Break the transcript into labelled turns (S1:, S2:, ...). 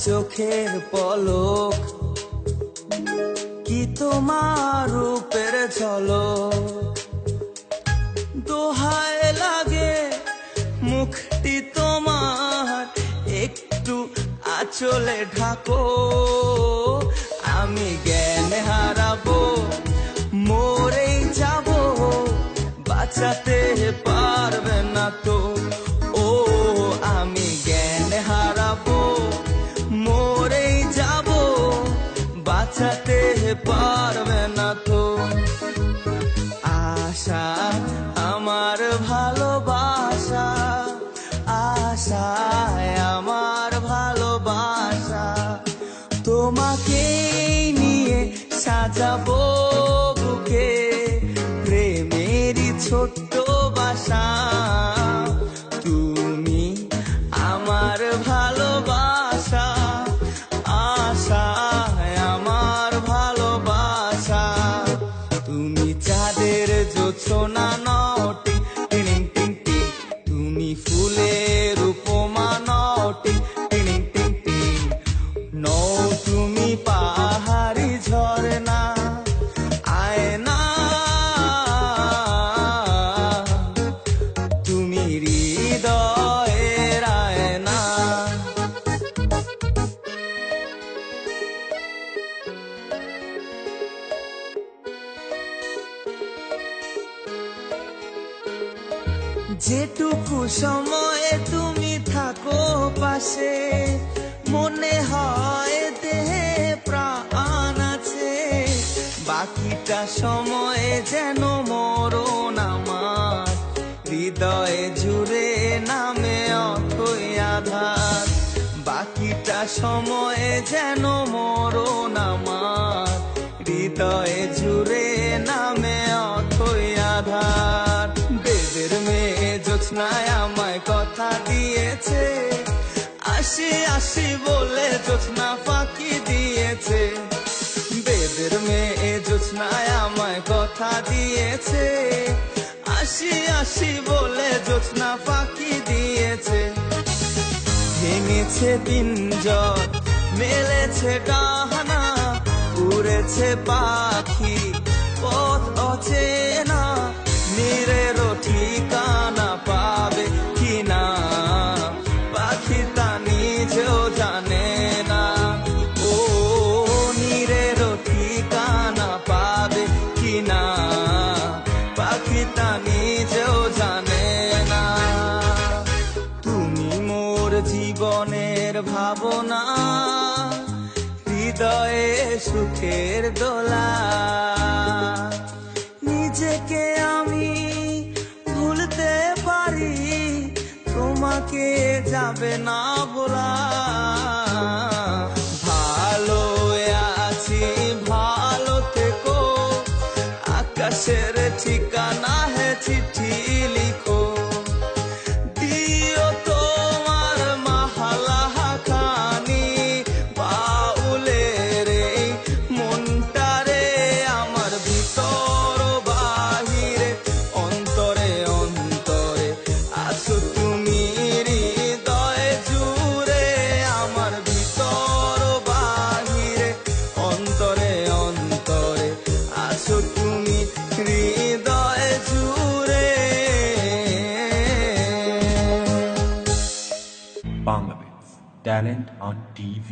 S1: চোখের পলক, কি তোমার রূপের ঝলক। দোহায় লাগে মুখটি তোমার, একটু আঁচলে ঢাকো। আমি জ্ঞান হারাবো, মরেই যাব, বাঁচাতে পারবে না তো। ও আমি জ্ঞান হারাবো, মরেই যাব, বাঁচাতে পারবে না তো। আশা আমার ভালোবাসা, আশায় আমার ভালোবাসা, তোমাকে নিয়ে সাজাবো বুকে প্রেমেরই ছোট্ট বাসা। তুমি আমার ভালোবাসা, আশায় আমার ভালোবাসা। তুমি চাঁদের জোছনা নও টিং টিং টিং টিং, তুমি ফুলের উপমা নও টিং টিং টিং টিং, নও তুমি পাহাড়ি ঝরনা আয়না, তুমি হৃদয়ের আয়না। যেটুকু সময়ে তুমি থাকো পাশে, মনে হয় দেহে প্রাণ আছে। বাকিটা সময়ে যেন মরণ আমার, হৃদয়ে জুড়ে নামে অথই আধার। বাকিটা সময়ে যেন মরণ আমার, হৃদয়ে জুড়ে নামে অথই আধার। বেদের মেয়ে জোছনায় আমায় কথা দিয়েছে, আসি আসি বলে জোছনা ফাঁকি দিয়েছে। বেদের মেয়ে জোছনায় আমায় কথা দিয়েছে, আসি আসি বলে জোছনা ফাঁকি দিয়েছে। ভেঙেছে পিঞ্জর, মেলেছে ডানা, উড়েছে পাখি পথ অচেনা। নীরেরও ঠিকানা পাবে কিনা, পাখি তা নিজেও জানে না। ও নীরেরও ঠিকানা পাবে কিনা, পাখি তা নিজেও জানে না। তুমি মোর জীবনের ভাবনা, হৃদয়ে সুখের দোলা। নিজেকে আমি ভুলতে পারি, তোমাকে যাবে না ভোলা। ভালো আছি ভালো থেকো, আকাশের ঠিকানা হে চিঠি লিখো। দিও তোমার মাহালা খানি, বাউলের এই মনটারে, আমার ভিতর বাহিরে অন্তরে অন্তরে আছো তুমি হৃদয় জুড়ে। আমার ভিতর বাহিরে অন্তরে অন্তরে আছো তুমি হৃদয় জুড়ে।
S2: Bangladesh Talent on TV.